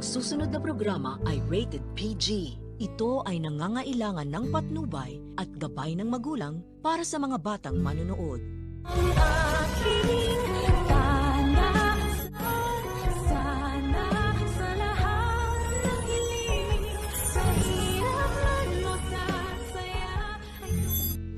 Ang susunod na programa ay rated PG. Ito ay nangangailangan ng patnubay at gabay ng magulang para sa mga batang manonood. Ang aking panasal, sana sa lahat ng hiling, sa hirap man o sa saya.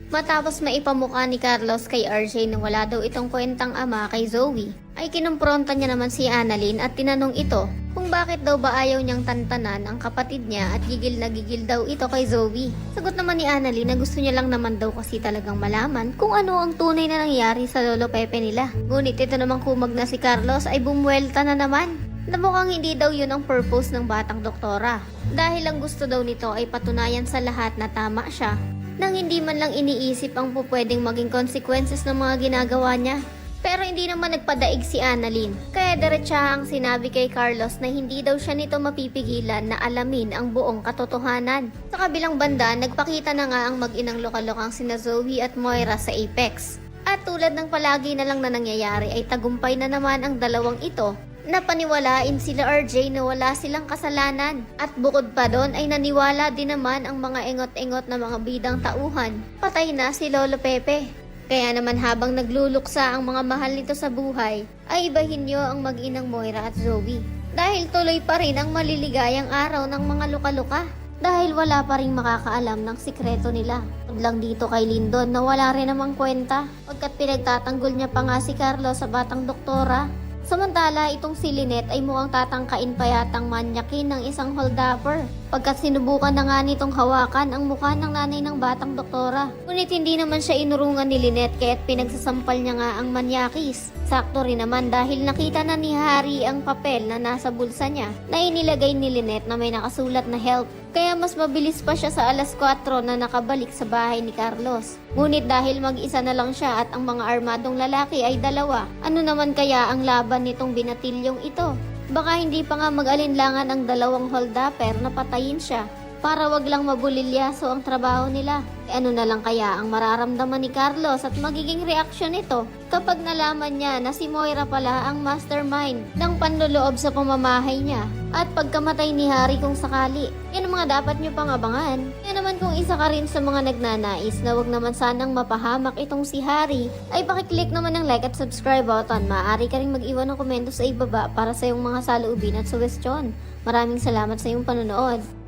Matapos maipamukha ni Carlos kay RJ na wala daw itong kwentang ama kay Zoe, ay kinumpronta niya naman si Annalyn at tinanong ito kung bakit daw ba ayaw niyang tantanan ang kapatid niya at gigil na gigil daw ito kay Zoe. Sagot naman ni Annalyn na gusto niya lang naman daw kasi talagang malaman kung ano ang tunay na nangyari sa lolo Pepe nila. Ngunit ito namang kumag na si Carlos ay bumuwelta na naman na mukhang hindi daw yun ang purpose ng batang doktora. Dahil ang gusto daw nito ay patunayan sa lahat na tama siya nang hindi man lang iniisip ang pupwedeng maging consequences ng mga ginagawa niya. Pero hindi naman nagpadaig si Annalyn, kaya diretsahang sinabi kay Carlos na hindi daw siya nito mapipigilan na alamin ang buong katotohanan. Sa kabilang banda, nagpakita na nga ang mag-inang lokalokang sina Zoe at Moira sa Apex. At tulad ng palagi na lang na nangyayari ay tagumpay na naman ang dalawang ito na paniwalain sila RJ na wala silang kasalanan. At bukod pa doon ay naniwala din naman ang mga engot-engot na mga bidang tauhan. Patay na si Lolo Pepe. Kaya naman habang nagluluksa ang mga mahal nito sa buhay, ay ibahin nyo ang mag-inang Moira at Zoe. Dahil tuloy pa rin ang maliligayang araw ng mga luka-luka. Dahil wala pa rin makakaalam ng sikreto nila. Lang dito kay Lyndon na wala rin namang kwenta, pagkat pinagtatanggol niya pa nga si Carlos sa batang doktora. Samantala, itong si Lynette ay mukhang tatangkain pa yatang manyakin ng isang holdupper pagkat sinubukan na nga nitong hawakan ang mukha ng nanay ng batang doktora. Ngunit hindi naman siya inurungan ni Lynette kaya't pinagsasampal niya nga ang manyakis. Sakto rin naman dahil nakita na ni Harry ang papel na nasa bulsa niya na inilagay ni Lynette na may nakasulat na help. Kaya mas mabilis pa siya sa alas 4 na nakabalik sa bahay ni Carlos. Ngunit dahil mag-isa na lang siya at ang mga armadong lalaki ay dalawa, ano naman kaya ang laban nitong binatilyong ito? Baka hindi pa nga mag-alinlangan ang dalawang holdupper na patayin siya para wag lang mabulilyaso ang trabaho nila. Ano na lang kaya ang mararamdaman ni Carlos at magiging reaksyon nito kapag nalaman niya na si Moira pala ang mastermind ng panloloob sa pamamahay niya at pagkamatay ni Harry kung sakali. Yan ang mga dapat nyo pang abangan. Yan naman kung isa ka rin sa mga nagnanais na wag naman sanang mapahamak itong si Harry, ay pakiclick naman ng like at subscribe button. Maaari ka rin mag-iwan ng komento sa ibaba para sa iyong mga saloobin at suggestion. Maraming salamat sa iyong panonood.